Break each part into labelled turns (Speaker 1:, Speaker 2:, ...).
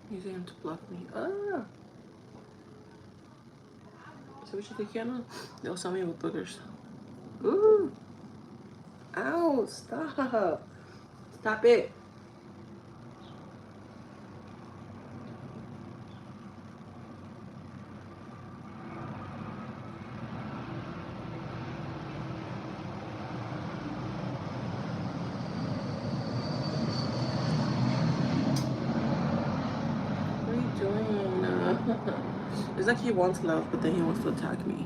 Speaker 1: Using him to block me. Ah! So what you think, Yana? They'll sell me with boogers. Ooh! Ow! Stop! Stop it! What are you doing? It's like he wants love, but then he wants to attack me.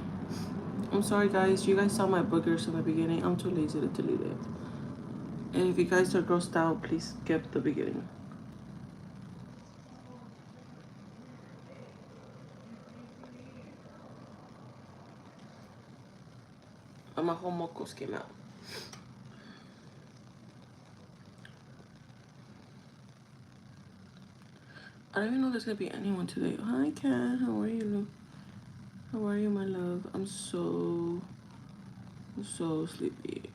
Speaker 1: I'm sorry, guys. You guys saw my boogers in the beginning. I'm too lazy to delete it. And if you guys are grossed out, please skip the beginning. My whole mocos came out. I don't even know there's gonna be anyone today. Hi, Kat. How are you? How are you, my love? I'm so sleepy.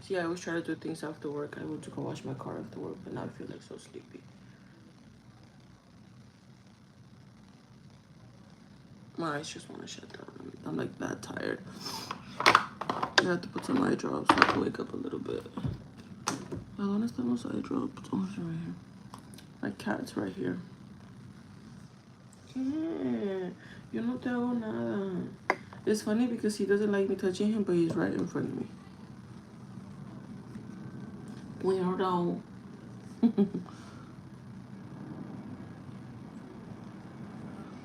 Speaker 1: See, I always try to do things after work. I went to go wash my car after work, but now I feel like so sleepy. My eyes just want to shut down. I'm like that tired. I have to put some eye drops. I have to wake up a little bit. ¿A dónde están los eye drops? Oh, they're right here. My cat's right here. Yeah, yo no te hago nada. It's funny because he doesn't like me touching him, but he's right in front of me. Weirdo.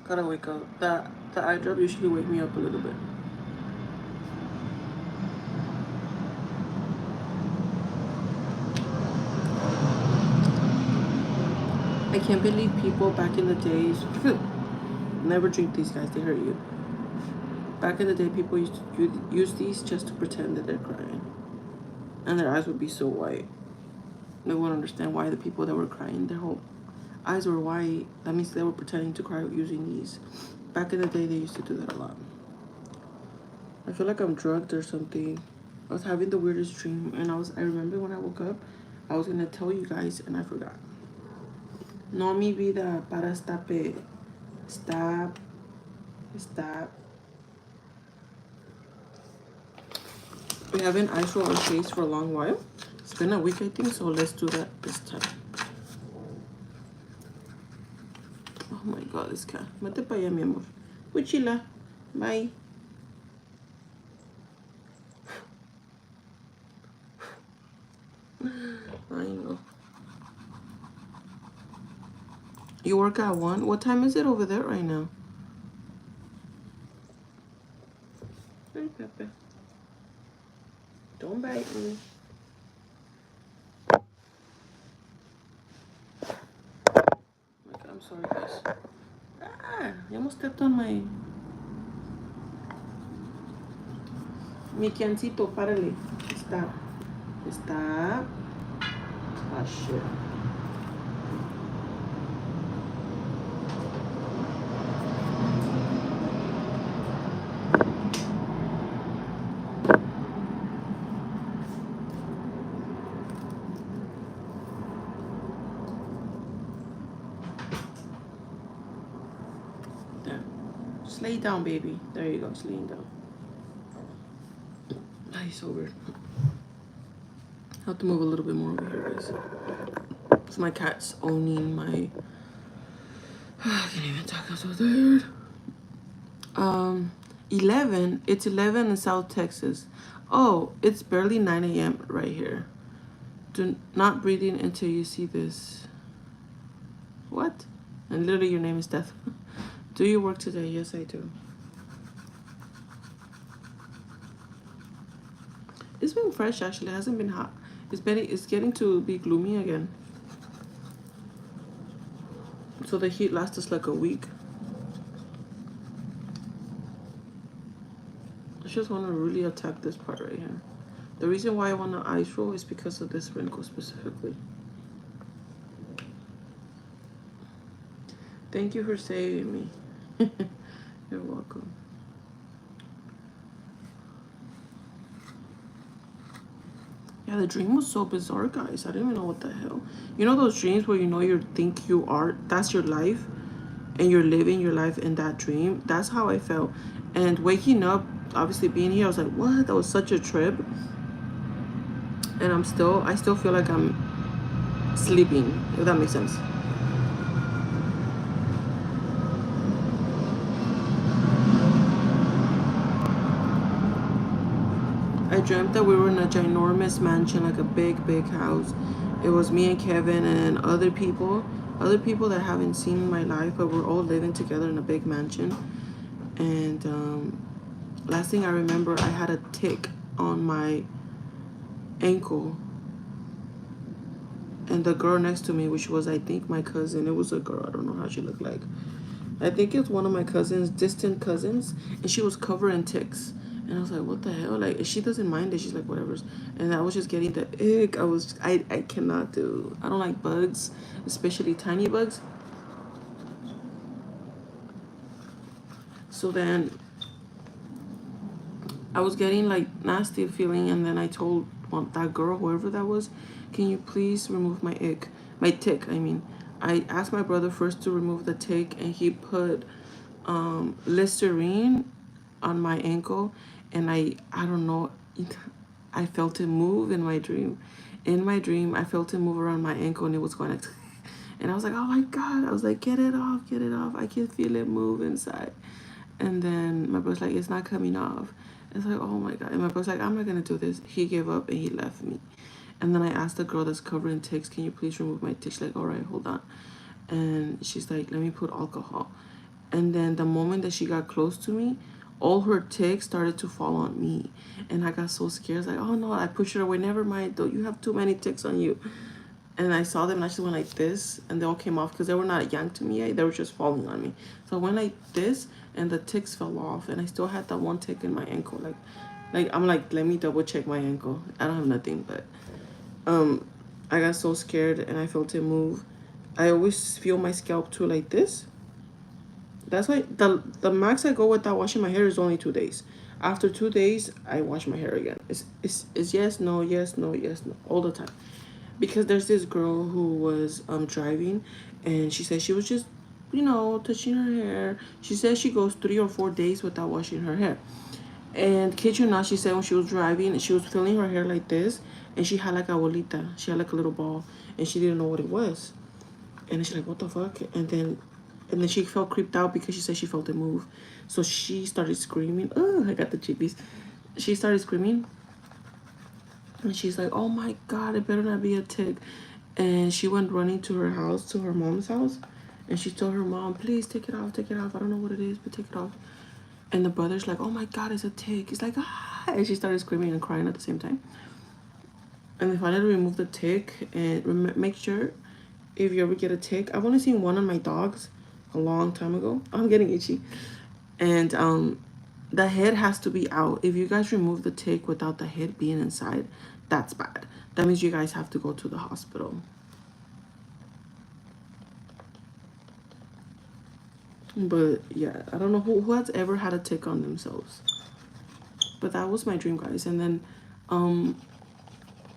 Speaker 1: Gotta wake up. The eye drop usually wake me up a little bit. I can't believe people back in the days never drink these, guys, they hurt you. Back in the day, people used to use these just to pretend that they're crying, and their eyes would be so white. They wouldn't understand why the people that were crying, their whole eyes were white. That means they were pretending to cry using these. Back in the day, they used to do that a lot. I feel like I'm drugged or something. I was having the weirdest dream, and I remember when I woke up, I was gonna tell you guys, and I forgot. No, mi vida, para stop it. Stop. Stop. We haven't ice rolled our face for a long while. It's been a week, I think, so let's do that this time. Oh my god, this cat. Mate pa allá, mi amor. Cuchila. Bye. I know. You work at 1? What time is it over there right now? Hey, Pepe. Don't bite me. I'm sorry, guys. Ah, you almost stepped on my... Mi Kiancito, párale. Stop. Stop. Ah, shit. There. Just lay down, baby. There you go. Just laying down. Ah, he's so weird. I have to move a little bit more over here, guys. So my cat's owning my... I can't even talk. I'm so tired. 11. It's 11 in South Texas. Oh, it's barely 9 a.m. right here. Do not breathing until you see this. What? And literally your name is Death. Do you work today? Yes, I do. It's been fresh, actually. It hasn't been hot. It's getting to be gloomy again. So the heat lasts us like a week. I just want to really attack this part right here. The reason why I want to ice roll is because of this wrinkle specifically. Thank you for saving me. You're welcome. Yeah, the dream was so bizarre, guys. I didn't even know what the hell. You know those dreams where you know you think you are, that's your life, and you're living your life in that dream? That's how I felt. And waking up, obviously being here, I was like, what? That was such a trip. And I still feel like I'm sleeping, if that makes sense. I dreamt that we were in a ginormous mansion, like a big, big house. It was me and Kevin and other people that I haven't seen in my life, but we're all living together in a big mansion. And last thing I remember, I had a tick on my ankle. And the girl next to me, which was, I think, my cousin, it was a girl, I don't know how she looked like. I think it's one of my cousins, distant cousins, and she was covered in ticks. And I was like, what the hell? Like, she doesn't mind it. She's like, whatever. And I was just getting the ick. I cannot do. I don't like bugs, especially tiny bugs. So then I was getting like nasty feeling, and then I told that girl, whoever that was, can you please remove my ick, my tick? I mean, I asked my brother first to remove the tick, and he put Listerine on my ankle, and I don't know, I felt it move in my dream. In my dream, I felt it move around my ankle, and it was going like, and I was like, oh my god! I was like, get it off, get it off! I can feel it move inside. And then my brother's like, it's not coming off. It's like, oh my god! And my brother's like, I'm not gonna do this. He gave up and he left me. And then I asked the girl that's covered in ticks, can you please remove my ticks? She's like, all right, hold on. And she's like, let me put alcohol. And then the moment that she got close to me, all her ticks started to fall on me. And I got so scared. I was like, oh no, I pushed her away. Never mind, though. You have too many ticks on you. And I saw them and I just went like this. And they all came off because they were not yanked to me. They were just falling on me. So I went like this and the ticks fell off. And I still had that one tick in my ankle. Like I'm like, let me double check my ankle. I don't have nothing, but I got so scared and I felt it move. I always feel my scalp too like this. That's why the max I go without washing my hair is only 2 days. After 2 days, I wash my hair again. It's yes, no, yes, no, yes, no, all the time. Because there's this girl who was driving, and she said she was just, touching her hair. She said she goes 3 or 4 days without washing her hair. And kid you not, she said when she was driving, she was feeling her hair like this, and she had like a bolita. She had like a little ball, and she didn't know what it was. And she's like, what the fuck? And then she felt creeped out because she said she felt it move. So she started screaming. Oh, I got the chippies. She started screaming. And she's like, oh my god, it better not be a tick. And she went running to her house, to her mom's house. And she told her mom, please take it off, take it off. I don't know what it is, but take it off. And the brother's like, oh my god, it's a tick. He's like, ah. And she started screaming and crying at the same time. And they finally removed the tick. And make sure, if you ever get a tick, I've only seen one on my dogs a long time ago. I'm getting itchy. And the head has to be out. If you guys remove the tick without the head being inside, that's bad. That means you guys have to go to the hospital. But yeah, I don't know who has ever had a tick on themselves. But that was my dream, guys. And then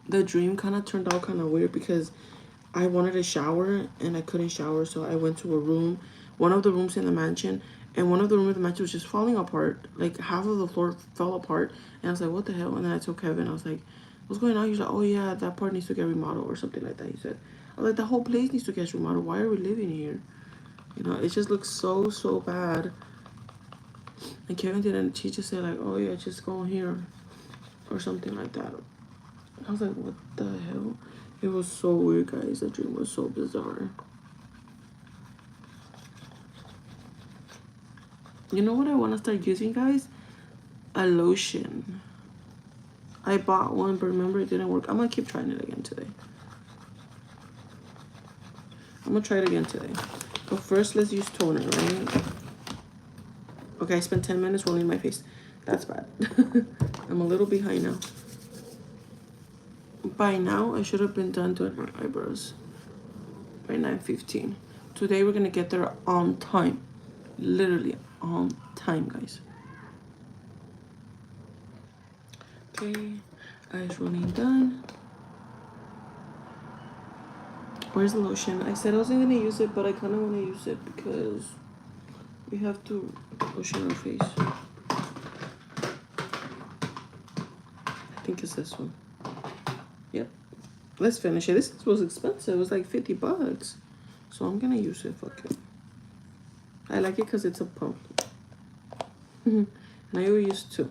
Speaker 1: the dream kind of turned out kind of weird because I wanted to shower and I couldn't shower, so I went to a room, one of the rooms in the mansion, and one of the rooms in the mansion was just falling apart. Like half of the floor fell apart, and I was like, what the hell? And then I told Kevin, I was like, what's going on? He's like, oh yeah, that part needs to get remodeled or something like that. He said, I was like, the whole place needs to get remodeled. Why are we living here? It just looks so bad. And Kevin didn't, he just said like, oh yeah, just go here or something like that. I was like, what the hell? It was so weird, guys. The dream was so bizarre. You know what I want to start using, guys? A lotion. I bought one, but remember it didn't work. I'm going to keep trying it again today. I'm going to try it again today. But first, let's use toner, right? Okay, I spent 10 minutes rolling my face. That's bad. I'm a little behind now. By now, I should have been done doing my eyebrows. By 9:15. Today, we're going to get there on time. Literally on time, guys. Okay, eyes rolling done. Where's the lotion? I said I wasn't gonna use it, but I kind of want to use it because we have to lotion our face. I think it's this one. Yep. Let's finish it. This was expensive. It was like $50. So I'm gonna use it. Fuck it. I like it because it's a pump. And I will use two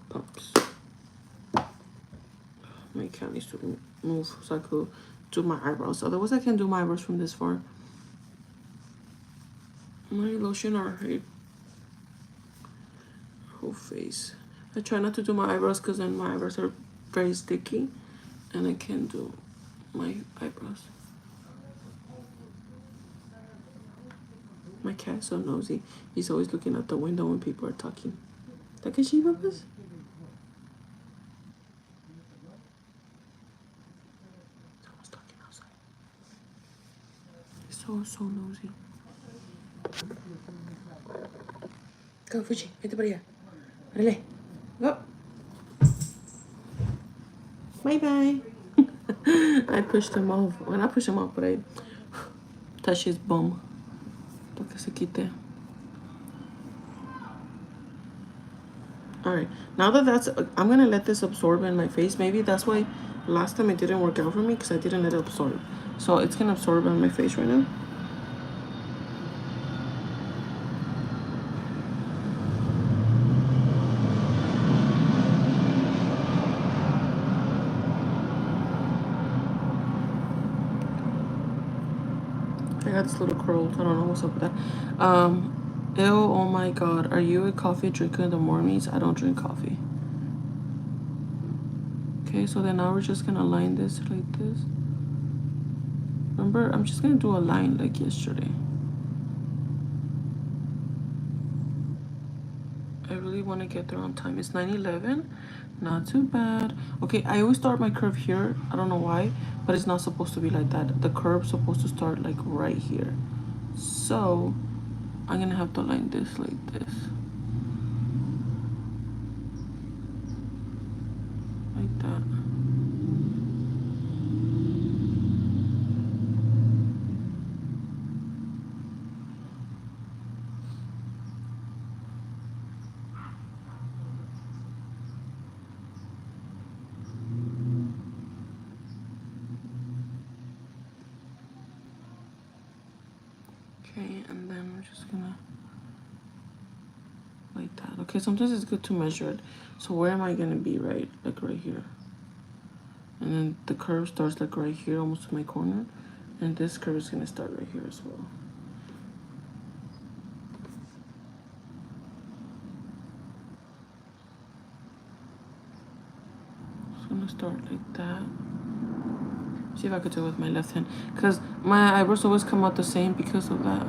Speaker 1: pumps. My cat needs to move so I could do my eyebrows. Otherwise, I can't do my eyebrows from this far. My lotion or her whole face. I try not to do my eyebrows because then my eyebrows are very sticky and I can't do my eyebrows. My cat's so nosy. He's always looking out the window when people are talking. Takeshi, papas? Someone's talking outside. He's so nosy. Go, Fuji. Vete para allá. Órale. Go. Bye-bye. I pushed him off. Well, not push him off, but I touched his bum. Para que se quite. Alright. Now that that's... I'm going to let this absorb in my face. Maybe that's why last time it didn't work out for me because I didn't let it absorb. So it's going to absorb on my face right now. I got this little curl. I don't know what's up with that. Ew, oh my god. Are you a coffee drinker in the mornings? I don't drink coffee. Okay, so then now we're just gonna line this like this. Remember, I'm just gonna do a line like yesterday. I really want to get there on time. It's 9:11. Not too bad. Okay, I always start my curve here. I don't know why, but it's not supposed to be like that. The curve's supposed to start like right here. So I'm gonna have to line this like this. Like that. Okay, and then we're just gonna like that. Okay, sometimes it's good to measure it. So where am I gonna be, right? Like right here. And then the curve starts like right here, almost to my corner. And this curve is gonna start right here as well. Just gonna start like that. See if I could do it with my left hand. Because my eyebrows always come out the same because of that.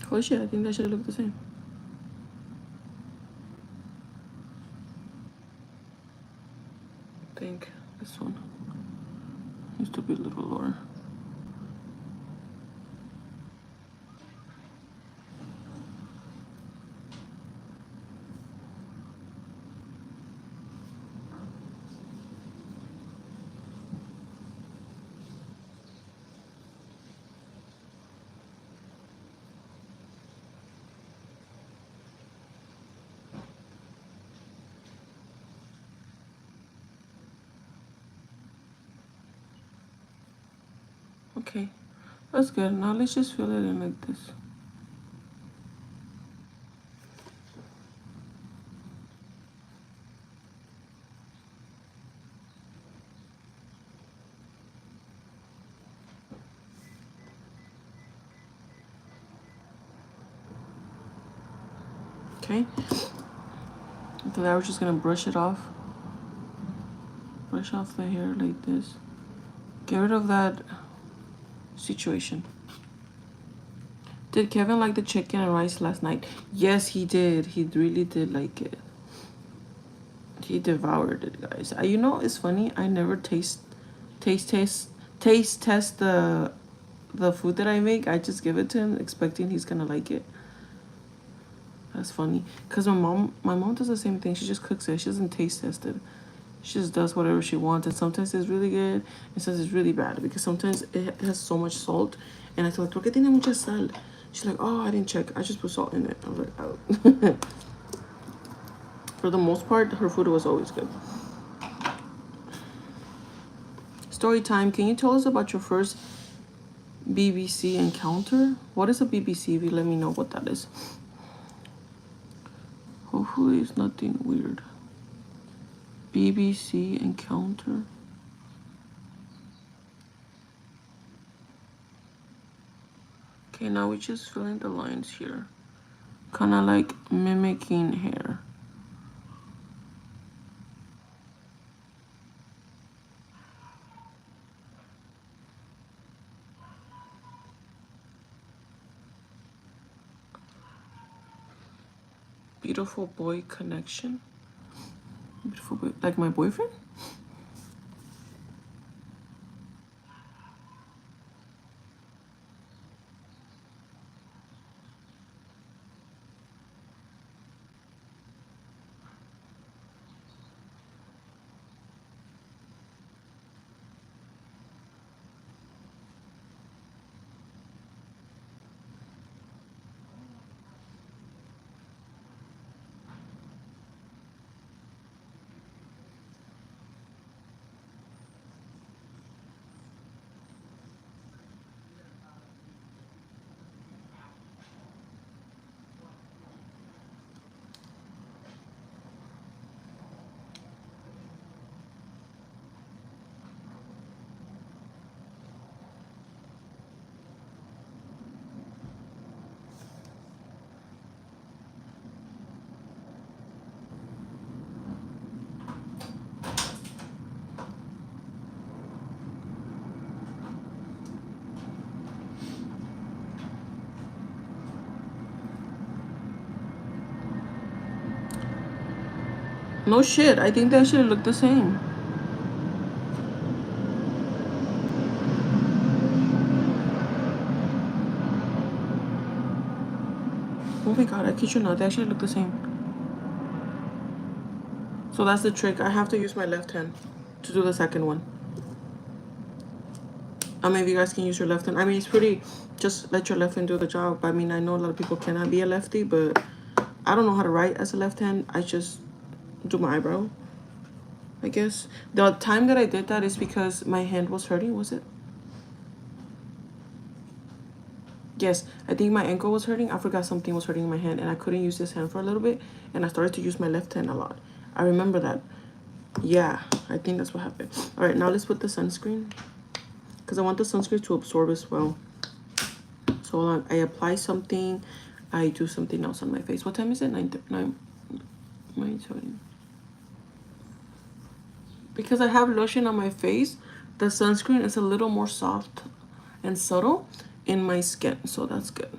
Speaker 1: Holy shit, I think that should look the same. I think this one needs to be a little lower. Okay, that's good. Now let's just fill it in like this. Okay. So now we're just gonna brush it off. Brush off the hair like this. Get rid of that situation. Did Kevin like the chicken and rice last night? Yes, he did. He really did like it. He devoured it, guys. You know, it's funny. I never taste test the food that I make. I just give it to him, expecting he's gonna like it. That's funny. Cause my mom does the same thing. She just cooks it. She doesn't taste test it. She just does whatever she wants, and sometimes it's really good, and sometimes it's really bad because sometimes it has so much salt. And I tell her, "¿Por qué tiene mucha sal?" She's like, "Oh, I didn't check. I just put salt in it." I was like, "Oh." For the most part, her food was always good. Story time. Can you tell us about your first BBC encounter? What is a BBC? Let me know what that is. Hopefully it's nothing weird. BBC encounter. Okay, now we're just filling the lines here. Kind of like mimicking hair. Beautiful boy connection. Beautiful boy, like my boyfriend? No shit, I think that should look the same. Oh my god, I kid you not, they actually look the same. So that's the trick. I have to use my left hand to do the second one. Maybe you guys can use your left hand. I mean, it's pretty, just let your left hand do the job. I mean, I know a lot of people cannot be a lefty, but I don't know how to write as a left hand. I just do my eyebrow, I guess. The time that I did that is because my hand was hurting, was it? Yes, I think my ankle was hurting. I forgot something was hurting in my hand, and I couldn't use this hand for a little bit, and I started to use my left hand a lot. I remember that. Yeah, I think that's what happened. All right, now let's put the sunscreen, because I want the sunscreen to absorb as well. So I apply something, I do something else on my face. What time is it? 9:20. Because I have lotion on my face, the sunscreen is a little more soft and subtle in my skin, so that's good.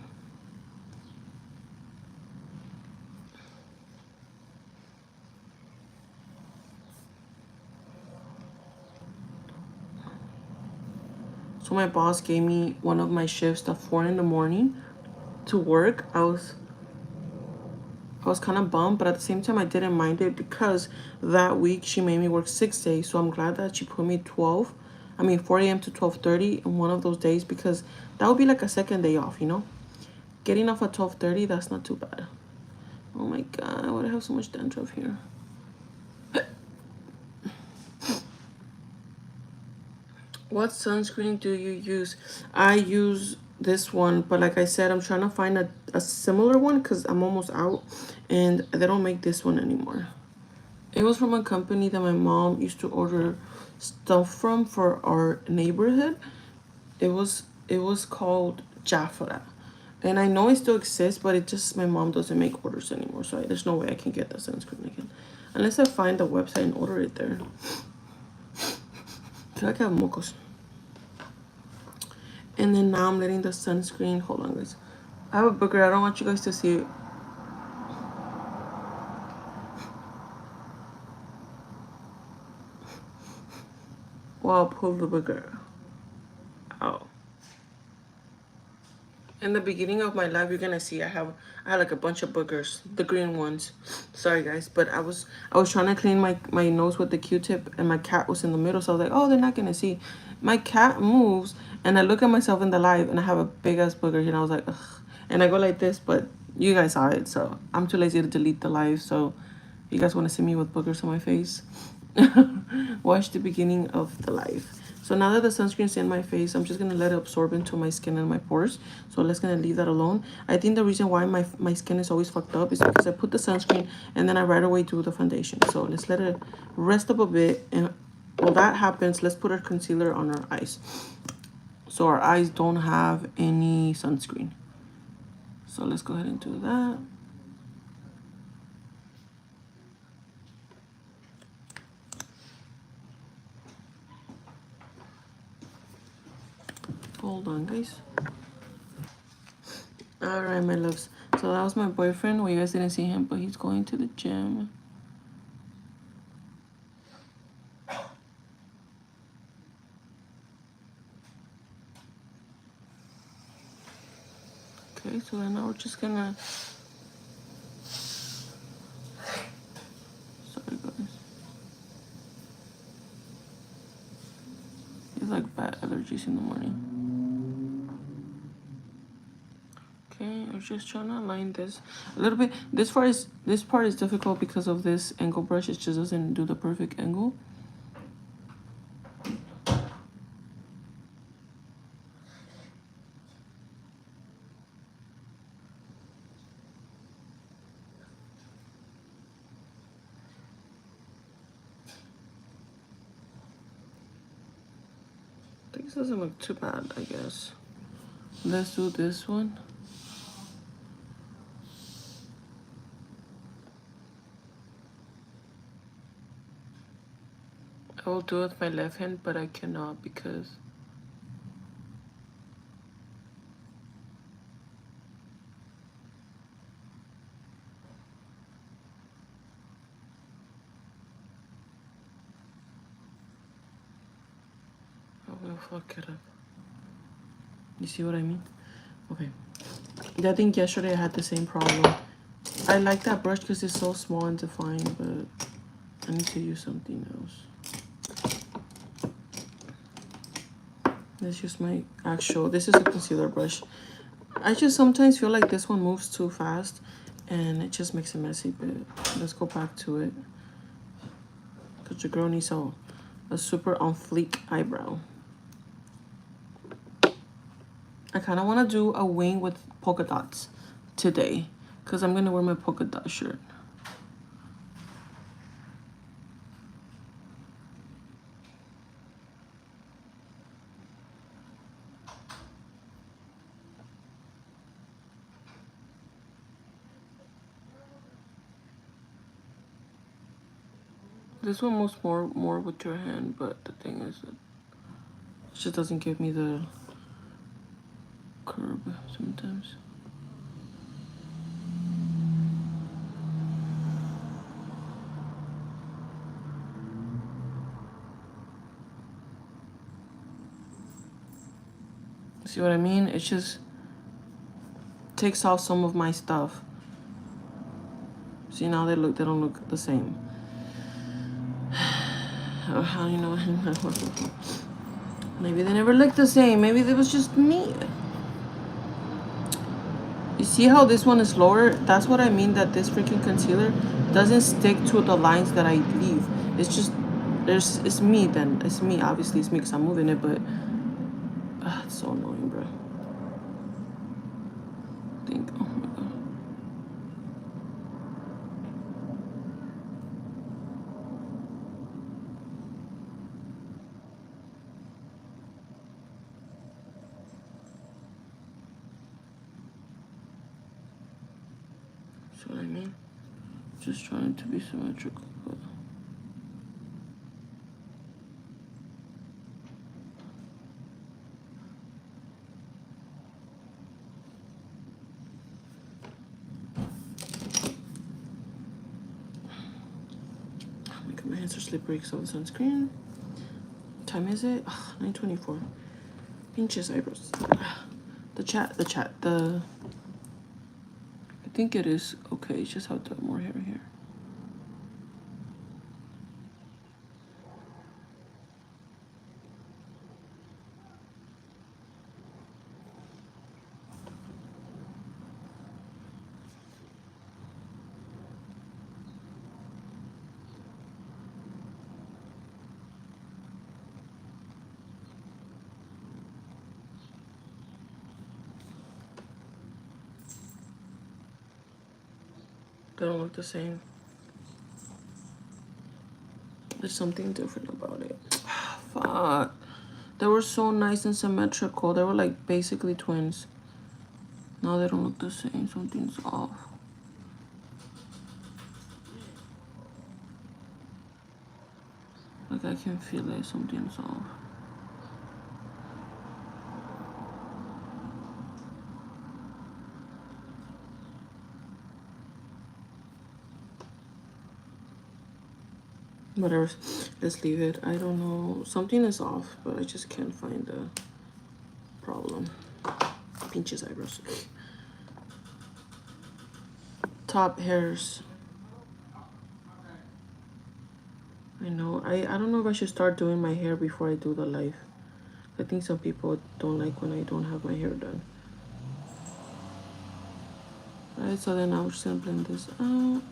Speaker 1: So my boss gave me one of my shifts at 4 in the morning to work. I was kind of bummed, but at the same time I didn't mind it because that week she made me work 6 days. So I'm glad that she put me 4 a.m. to 12:30 in one of those days, because that would be like a second day off, you know? Getting off at 12:30, that's not too bad. Oh my god, why do I have so much dandruff here? What sunscreen do you use? I use this one, but like I said, I'm trying to find a similar one because I'm almost out, and they don't make this one anymore. It was from a company that my mom used to order stuff from for our neighborhood. It was called Jafra. And I know it still exists, but it just, my mom doesn't make orders anymore. So there's no way I can get that sunscreen again. Unless I find the website and order it there. I feel like I have mocos. And then now I'm letting the sunscreen, hold on guys. I have a booger, I don't want you guys to see it. Well, I'll pull the booger out. In the beginning of my life, you're gonna see I had like a bunch of boogers, the green ones. Sorry guys, but I was trying to clean my nose with the Q-tip, and my cat was in the middle, so I was like, oh, they're not gonna see. My cat moves, and I look at myself in the live, and I have a big ass booger here, and I was like, ugh. And I go like this, but you guys saw it, so I'm too lazy to delete the live. So if you guys want to see me with boogers on my face, watch the beginning of the live. So now that the sunscreen's in my face, I'm just going to let it absorb into my skin and my pores. So let's going to leave that alone. I think the reason why my skin is always fucked up is because I put the sunscreen and then I right away do the foundation. So let's let it rest up a bit. And while that happens, let's put our concealer on our eyes. So our eyes don't have any sunscreen. So let's go ahead and do that. Hold on, guys. All right, my loves. So that was my boyfriend. Well, you guys didn't see him, but he's going to the gym. Okay, so then now we're just gonna... Sorry, guys. It's like bad allergies in the morning. Okay, I'm just trying to align this a little bit. This part is difficult because of this angle brush. It just doesn't do the perfect angle. I think this doesn't look too bad, I guess. Let's do this one. I will do it with my left hand, but I cannot because I will fuck it up. You see what I mean? Okay. I think yesterday I had the same problem. I like that brush because it's so small and defined, but I need to use something else. Let's use my actual, this is a concealer brush. I just sometimes feel like this one moves too fast and it just makes it messy, but let's go back to it. Because your girl needs a super on fleek eyebrow. I kind of want to do a wing with polka dots today because I'm going to wear my polka dot shirt. This one moves more with your hand, but the thing is that it just doesn't give me the curve sometimes. See what I mean? It just takes off some of my stuff. See, now they don't look the same. How do you know? Maybe they never looked the same. Maybe it was just me. You see how this one is lower? That's what I mean, that this freaking concealer doesn't stick to the lines that I leave. It's just, it's me then. It's me, obviously it's me because I'm moving it, but it's so annoying, bro. Oh my god. See what I mean? Just trying to be symmetrical, but oh my god, my hands are slippery because of the sunscreen. What time is it? 9:24. Pinches eyebrows. The I think it is okay. It's just have to have more hair here. They don't look the same. There's something different about it. Fuck. They were so nice and symmetrical. They were like basically twins. Now they don't look the same. Something's off. Like I can feel it. Something's off. Whatever. Let's leave it. I don't know. Something is off, but I just can't find the problem. Pinches eyebrows. Top hairs. I know. I don't know if I should start doing my hair before I do the live. I think some people don't like when I don't have my hair done. Alright, so then I'm just gonna blend this out.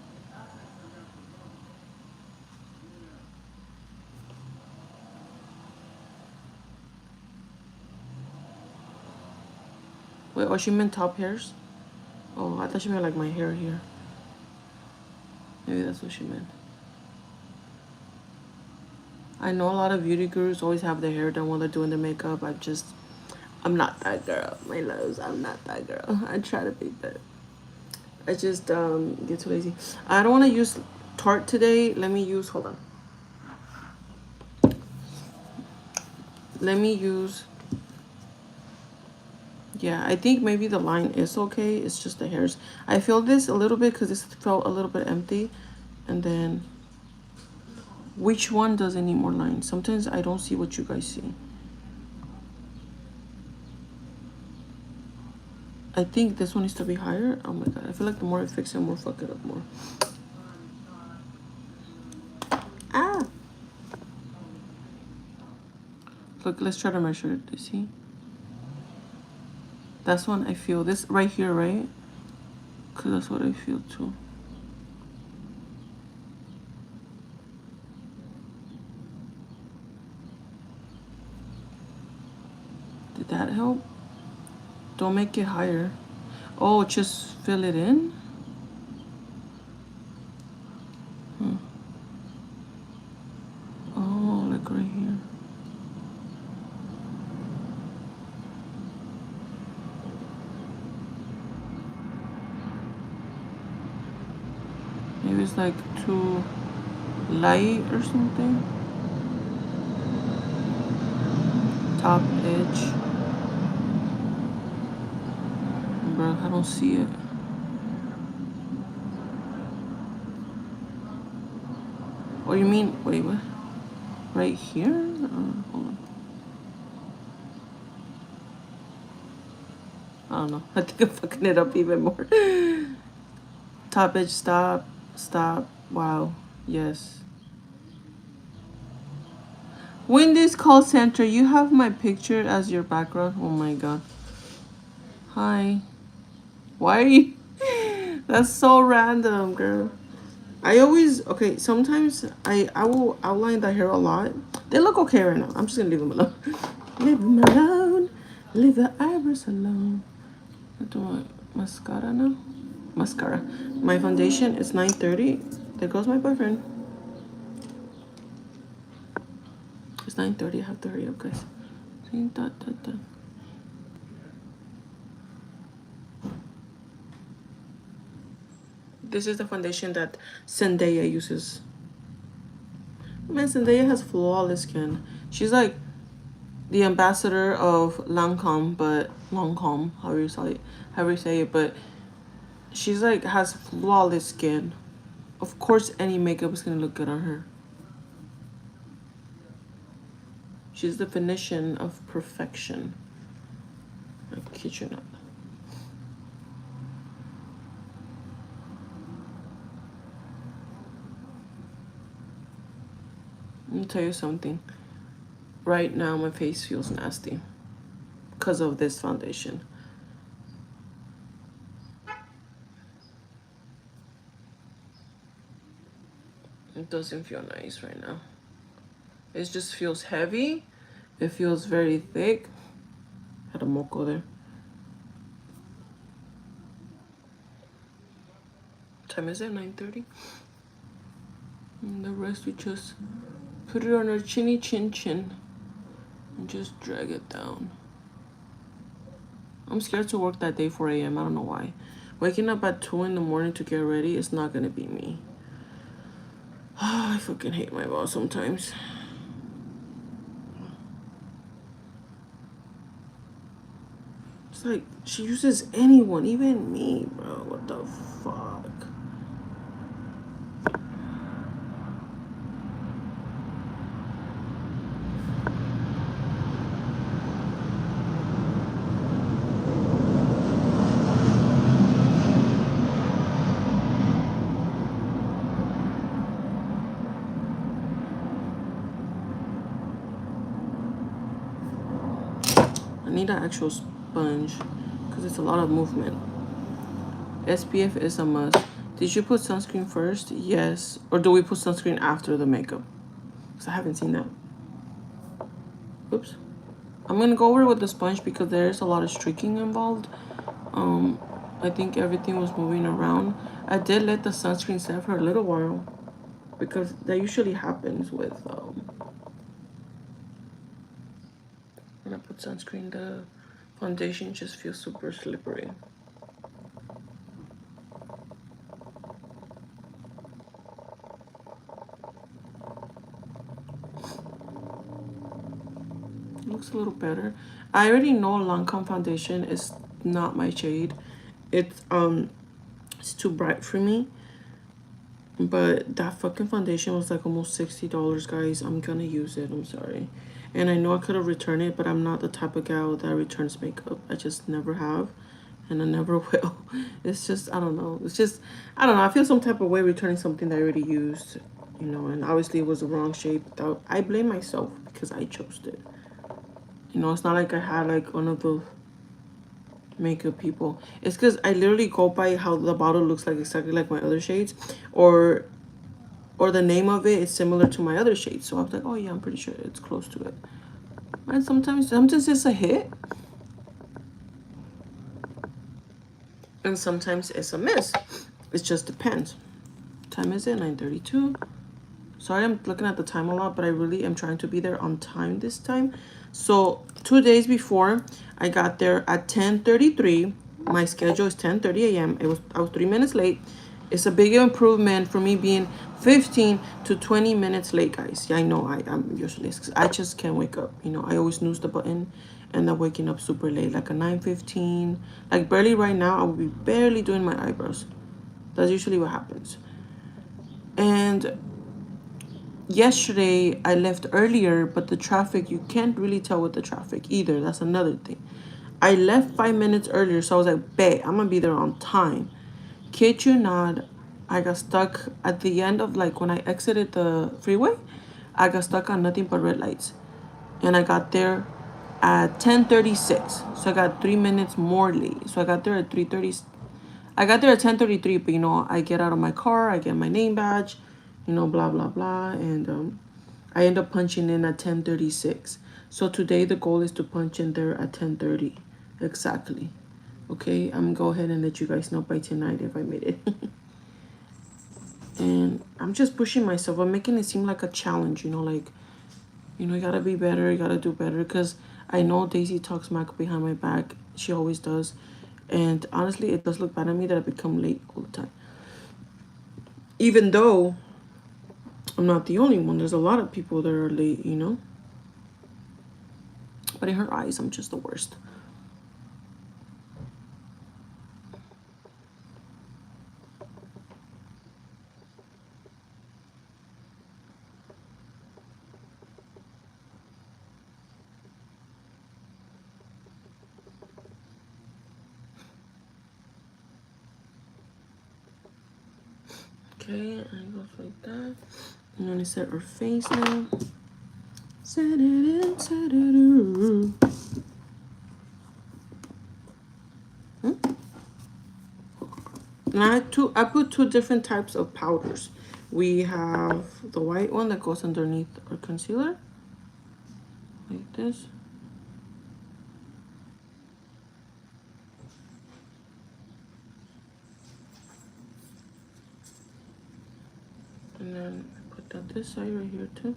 Speaker 1: Wait, oh, she meant top hairs? Oh, I thought she meant like my hair here. Maybe that's what she meant. I know a lot of beauty gurus always have their hair done while they're doing their makeup. I'm not that girl, my loves. I'm not that girl. I try to be, but I just get too lazy. I don't want to use Tarte today. Let me use, hold on. Let me use, yeah, I think maybe the line is okay. It's just the hairs. I feel this a little bit because this felt a little bit empty. And then, which one doesn't need more lines? Sometimes I don't see what you guys see. I think this one needs to be higher. Oh my god, I feel like the more I fix it, the more fuck it up more. Ah! Look, let's try to measure it. Do you see? That's one I feel. This right here, right? Because that's what I feel too. Did that help? Don't make it higher. Oh, just fill it in? Oh, like right here. Maybe it's like too light or something. Top edge. Bro, I don't see it. Oh, you mean, wait, what? Right here? Hold on. I don't know. I think I'm fucking it up even more. Top edge, stop, stop. Wow, yes. Wendy's call center, you have my picture as your background? Oh my god. Hi. Why are you? That's so random, girl. I always, okay, sometimes I will outline the hair a lot. They look okay right now. I'm just gonna leave them alone. Leave them alone. Leave the eyebrows alone. I do my mascara now. Mascara. My foundation is 9:30. There goes my boyfriend. It's 9:30. I have to hurry up, guys. This is the foundation that Zendaya uses. Man, Zendaya has flawless skin. She's like the ambassador of Lancome, but Lancome, however you say it, but she's like has flawless skin. Of course, any makeup is gonna look good on her. She's the definition of perfection. I kid you not. Let me tell you something. Right now, my face feels nasty because of this foundation. It doesn't feel nice right now. It just feels heavy. It feels very thick. Had a moco there. Time is it? 9:30. And the rest we just put it on our chinny chin chin and just drag it down. I'm scared to work that day 4 a.m. I don't know why. Waking up at 2 in the morning to get ready is not gonna be me. I fucking hate my boss sometimes. It's like she uses anyone, even me, bro. What the fuck? I need an actual sponge because it's a lot of movement. SPF is a must. Did you put sunscreen first? Yes. Or do we put sunscreen after the makeup? Because I haven't seen that. Oops. I'm going to go over with the sponge because there's a lot of streaking involved. I think everything was moving around. I did let the sunscreen set for a little while because that usually happens with when I put sunscreen, the foundation just feels super slippery. Looks a little better. I already know Lancome foundation is not my shade. It's too bright for me. But that fucking foundation was like almost $60, guys. I'm gonna use it. I'm sorry. And I know I could have returned it, but I'm not the type of gal that returns makeup. I just never have, and I never will. It's just, I don't know. It's just, I don't know. I feel some type of way returning something that I already used, you know, and obviously it was the wrong shade. I blame myself because I chose it. You know, it's not like I had like one of those makeup people. It's because I literally go by how the bottle looks like exactly like my other shades, or the name of it is similar to my other shades. So I was like, oh yeah, I'm pretty sure it's close to it. And sometimes it's a hit, and sometimes it's a miss. It just depends. Time is it? 9:32. Sorry, I'm looking at the time a lot, but I really am trying to be there on time this time. So 2 days before, I got there at 10:33. My schedule is 10:30 a.m. I was 3 minutes late. It's a big improvement for me being 15 to 20 minutes late, guys. Yeah, I know I'm usually, I just can't wake up. You know, I always snooze the button and I'm waking up super late, like a 9:15. Like barely right now, I will be barely doing my eyebrows. That's usually what happens. And yesterday I left earlier, but the traffic, you can't really tell with the traffic either. That's another thing. I left 5 minutes earlier, so I was like, babe, I'm gonna be there on time. Kid you not, I got stuck at the end of, like, when I exited the freeway, I got stuck on nothing but red lights. And I got there at 10:36. So I got 3 minutes more late. So I got there at 3:30. I got there at 10:33, but you know, I get out of my car, I get my name badge, you know, blah blah blah, and I end up punching in at 10:36. So today the goal is to punch in there at 10:30 exactly. Okay, I'm gonna go ahead and let you guys know by tonight if I made it. And I'm just pushing myself. I'm making it seem like a challenge, you know, like, you know, you gotta be better, you gotta do better, because I know Daisy talks smack behind my back. She always does. And honestly, it does look bad on me that I become late all the time. Even though I'm not the only one. There's a lot of people that are late, you know? But in her eyes, I'm just the worst. Okay, and it goes like that. I'm gonna set her face now. Set it in, set it in. And I put two different types of powders. We have the white one that goes underneath our concealer, like this. And then I put that this side right here too.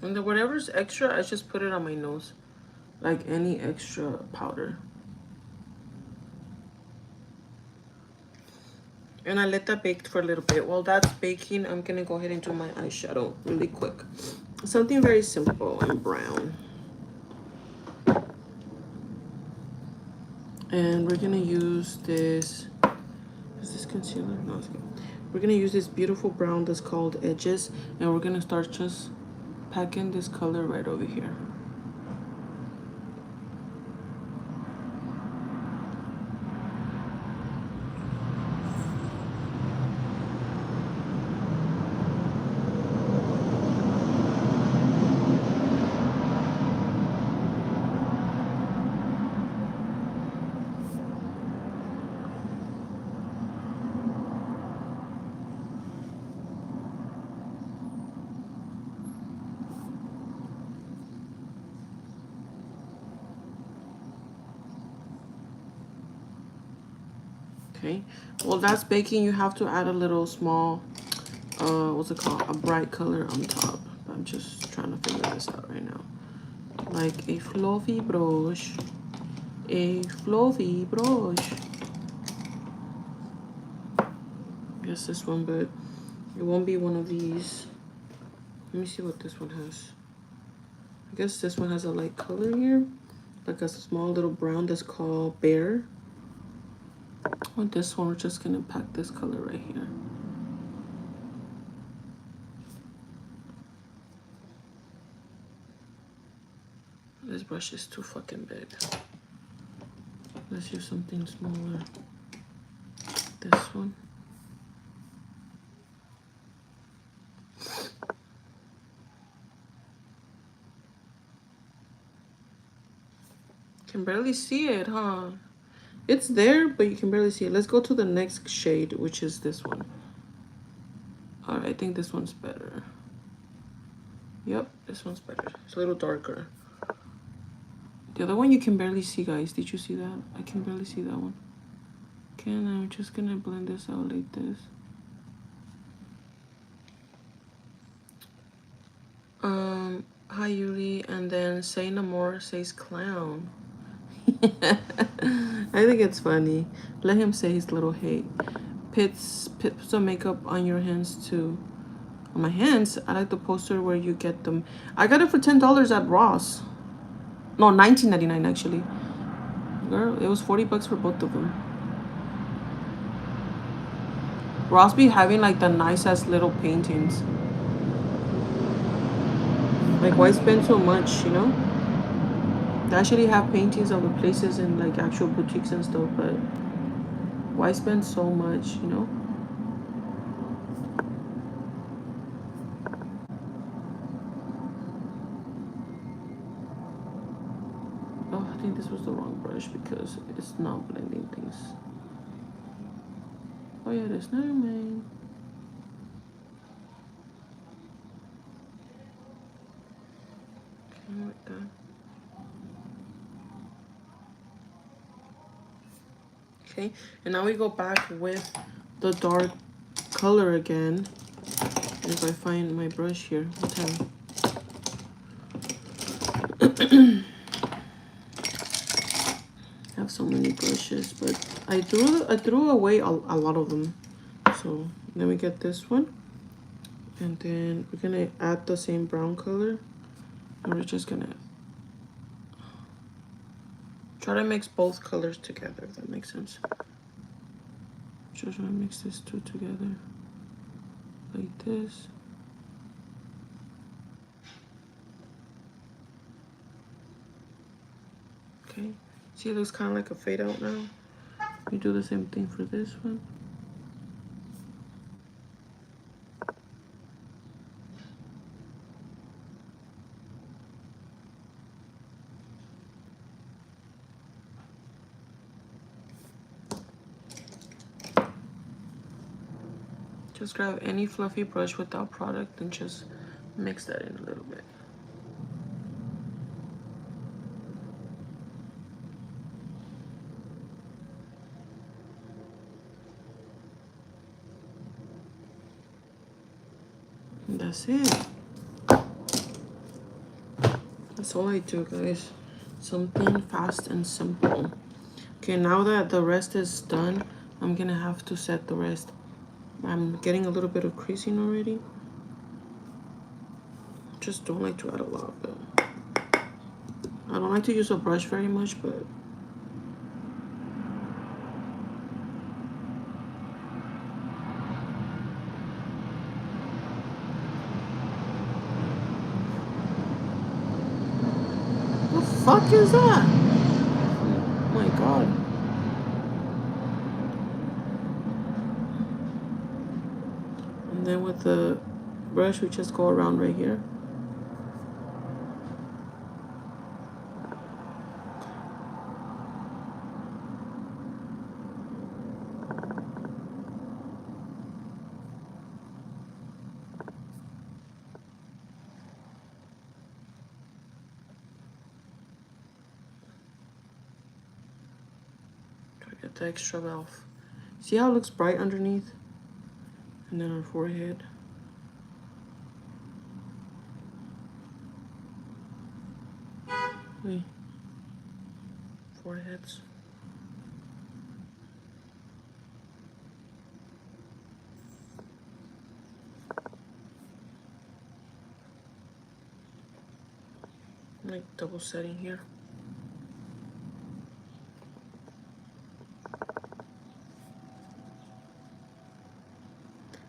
Speaker 1: And then whatever's extra, I just put it on my nose. Like any extra powder. And I let that bake for a little bit. While that's baking, I'm gonna go ahead and do my eyeshadow really quick. Something very simple and brown. And we're gonna use this, is this concealer? No, it's good. We're gonna use this beautiful brown that's called Edges, and we're gonna start just packing this color right over here. Okay, well that's baking. You have to add a little small, what's it called? A bright color on top. I'm just trying to figure this out right now. Like a fluffy brush. A fluffy brush. I guess this one, but it won't be one of these. Let me see what this one has. I guess this one has a light color here. Like a small little brown that's called Bear. With this one, we're just gonna pack this color right here. This brush is too fucking big. Let's use something smaller. This one. Can barely see it, huh? It's there, but you can barely see it. Let's go to the next shade, which is this one. All right, I think this one's better. Yep, this one's better. It's a little darker. The other one you can barely see, guys. Did you see that? I can barely see that one. Okay, and I'm just gonna blend this out like this. Hi Yuli, and then Say No More says clown. I think it's funny. Let him say his little hate. Put some makeup on your hands too. On my hands? I like the poster where you get them. I got it for $10 at Ross. No, $19.99 actually. Girl, it was 40 bucks for both of them. Ross be having like the nice ass little paintings. Like, why spend so much, you know? They actually have paintings of the places in like actual boutiques and stuff, but why spend so much, you know? Oh, I think this was the wrong brush because it's not blending things. Oh yeah, there's never mind. Okay, like that. Okay, and now we go back with the dark color again. If I find my brush here, what time? I have so many brushes, but I threw away a lot of them. So then we get this one, and then we're gonna add the same brown color, and we're just gonna try to mix both colors together, if that makes sense. Just try to mix these two together like this. Okay, see, it looks kind of like a fade out now. We do the same thing for this one. Just grab any fluffy brush without product and just mix that in a little bit. And that's it. That's all I do, guys. Something fast and simple. Okay, now that the rest is done, I'm gonna have to set the rest. I'm getting a little bit of creasing already. Just don't like to add a lot, but I don't like to use a brush very much, but what the fuck is that? Oh my god. And then with the brush, we just go around right here. Try to get the extra off. See how it looks bright underneath? And then our forehead. Wait. Foreheads. Like double setting here.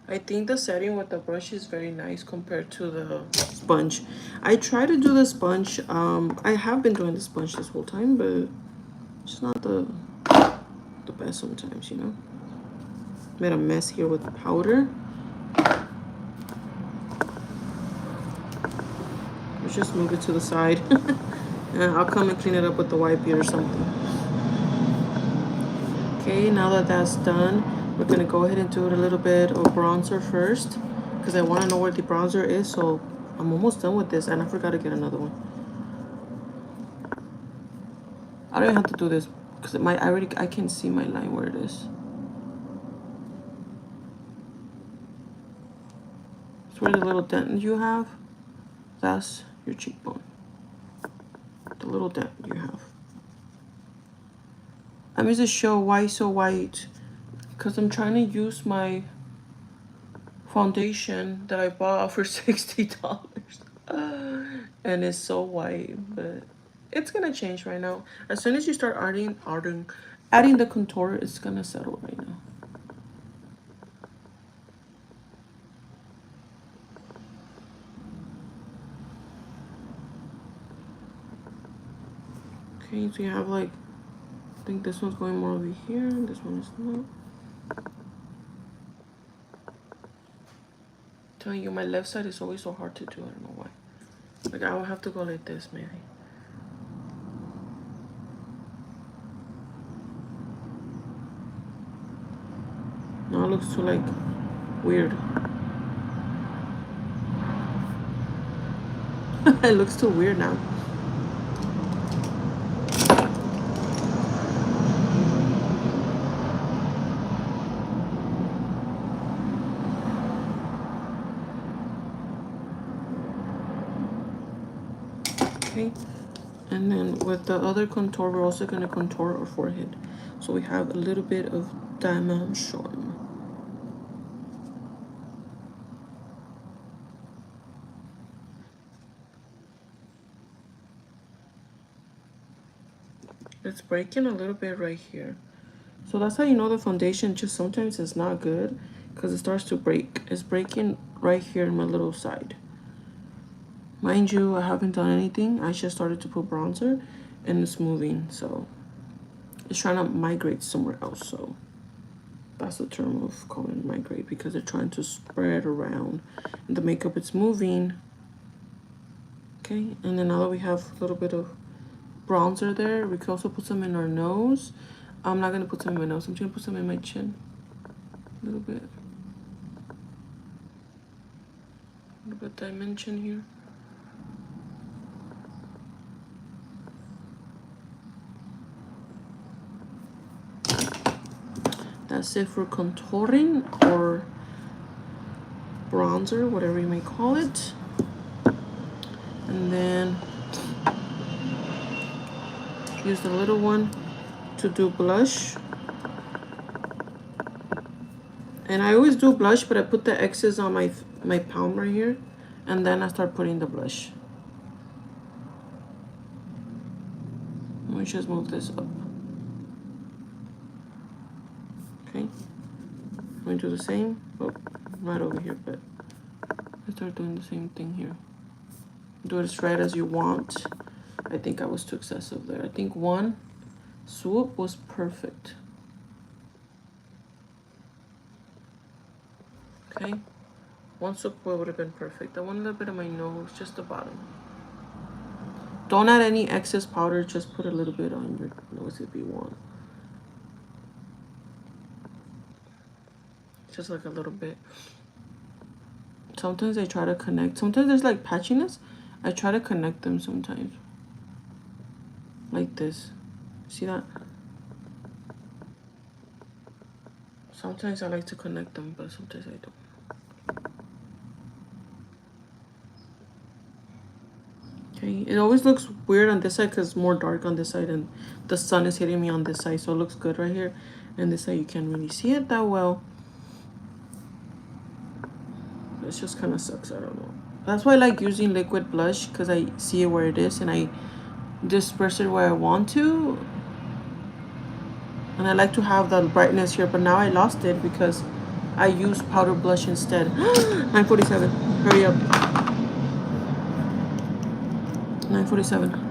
Speaker 1: I think the setting with the brush is very nice compared to the sponge. I try to do the sponge. I have been doing the sponge this whole time, but it's not the best sometimes, you know. Made a mess here with the powder. Let's just move it to the side. And I'll come and clean it up with the wipe or something. Okay, now that that's done, we're gonna go ahead and do a little bit of bronzer first, because I want to know where the bronzer is. So I'm almost done with this, and I forgot to get another one. I don't even have to do this because I can see my line where it is. It's where the little dent you have. That's your cheekbone. The little dent you have. I'm going to show why so white, because I'm trying to use my foundation that I bought for $60. And it's so white, but it's gonna change right now. As soon as you start adding the contour, it's gonna settle right now. Okay, so you have like, I think this one's going more over here, this one is not. I'm telling you, my left side is always so hard to do, I don't know why. Like, I will have to go like this, maybe. Now it looks too, like, weird. It looks too weird now. Okay, And then with the other contour, we're also going to contour our forehead. So we have a little bit of dimension. It's breaking a little bit right here. So that's how you know the foundation just sometimes is not good, because it starts to break. It's breaking right here in my little side. Mind you, I haven't done anything. I just started to put bronzer and it's moving. So it's trying to migrate somewhere else. So that's the term of calling it migrate, because they're trying to spread around. And the makeup, it's moving. Okay, and then now that we have a little bit of bronzer there, we can also put some in our nose. I'm not gonna put some in my nose. I'm just gonna put some in my chin. A little bit. A little bit dimension here. That's it for contouring or bronzer, whatever you may call it. And then use the little one to do blush. And I always do blush, but I put the X's on my palm right here, and then I start putting the blush. Let me just move this up. Okay, I'm gonna do the same. Oh, right over here, but I start doing the same thing here. Do it as red as you want. I think I was too excessive there. I think one swoop was perfect. Okay, one swoop would have been perfect. I want a little bit of my nose, just the bottom. Don't add any excess powder, just put a little bit on your nose if you want. Just like a little bit. Sometimes I try to connect. Sometimes there's like patchiness. I try to connect them sometimes. Like this. See that? Sometimes I like to connect them, but sometimes I don't. Okay, it always looks weird on this side because it's more dark on this side and the sun is hitting me on this side, so it looks good right here. And this side you can't really see it that well. It just kind of sucks, I don't know. That's why I like using liquid blush, because I see it where it is and I disperse it where I want to. And I like to have the brightness here, but now I lost it because I use powder blush instead. 9:47, hurry up. 9:47.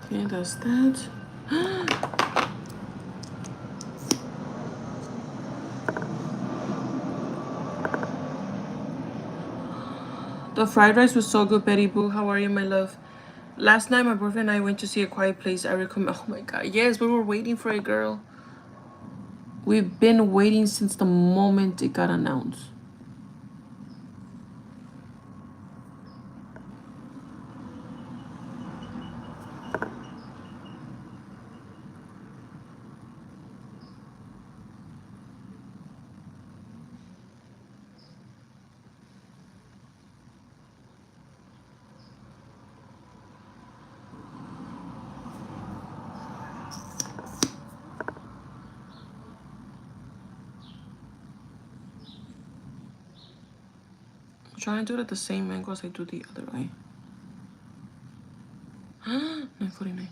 Speaker 1: Okay, that's that. The fried rice was so good, Betty Boo. How are you, my love? Last night, my boyfriend and I went to see A Quiet Place. I recommend. Oh my god, yes, we were waiting for it, girl. We've been waiting since the moment it got announced. trying to do it at the same angle as I do the other eye. 9:49.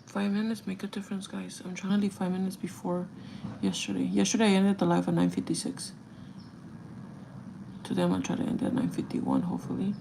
Speaker 1: 5 minutes make a difference, guys. I'm trying to leave 5 minutes before yesterday. Yesterday I ended the live at 9:56. Today I'm gonna try to end at 9:51, hopefully.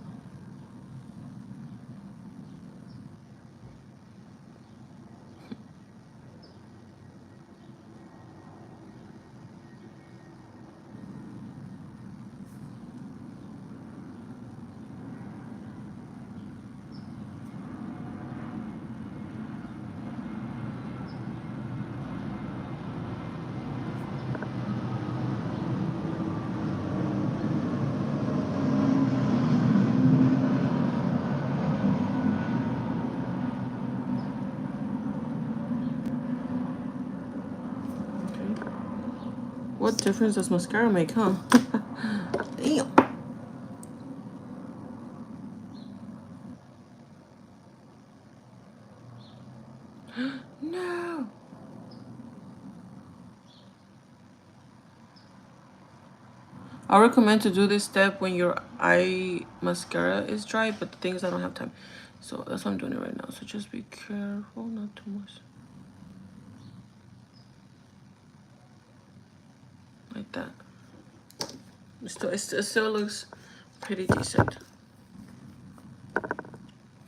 Speaker 1: What difference does mascara make, huh? Damn. No. I recommend to do this step when your eye mascara is dry, but the thing is I don't have time. So that's why I'm doing it right now. So just be careful, not too much. Like that. It still looks pretty decent.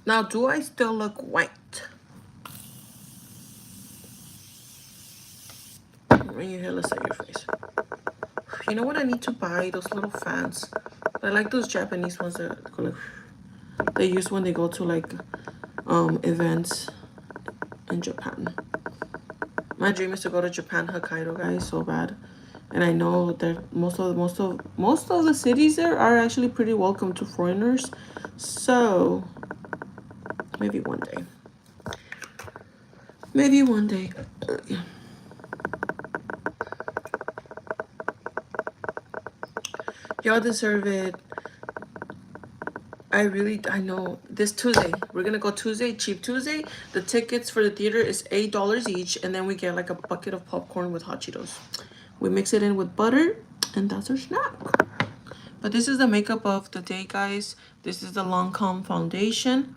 Speaker 1: Now, do I still look white? When you let's set your face. You know what I need to buy? Those little fans. I like those Japanese ones that go like, they use when they go to like events in Japan. My dream is to go to Japan, Hokkaido, guys, so bad. And I know that most of the cities there are actually pretty welcome to foreigners. So maybe one day. Maybe one day. Y'all deserve it. I know. This Tuesday, we're gonna go Tuesday, Cheap Tuesday. The tickets for the theater is $8 each, and then we get like a bucket of popcorn with hot Cheetos. We mix it in with butter, and that's our snack. But this is the makeup of the day, guys. This is the Lancome foundation.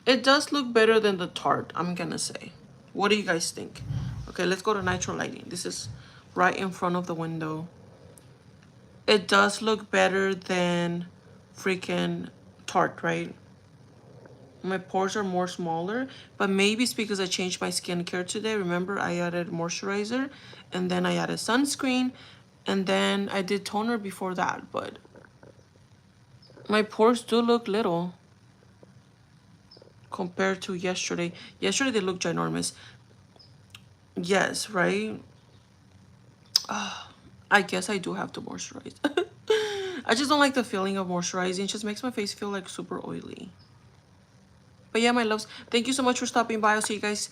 Speaker 1: It does look better than the Tarte, I'm gonna say. What do you guys think? Okay, let's go to natural lighting. This is right in front of the window. It does look better than freaking Tarte, right? My pores are more smaller, but maybe it's because I changed my skincare today. Remember, I added moisturizer, and then I added sunscreen, and then I did toner before that, but my pores do look little compared to yesterday. Yesterday, they looked ginormous. Yes, right? I guess I do have to moisturize. I just don't like the feeling of moisturizing. It just makes my face feel like super oily. But yeah, my loves, thank you so much for stopping by. I'll see you guys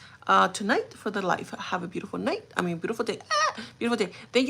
Speaker 1: tonight for the live. Have a beautiful night. Beautiful day. Beautiful day. Thank you.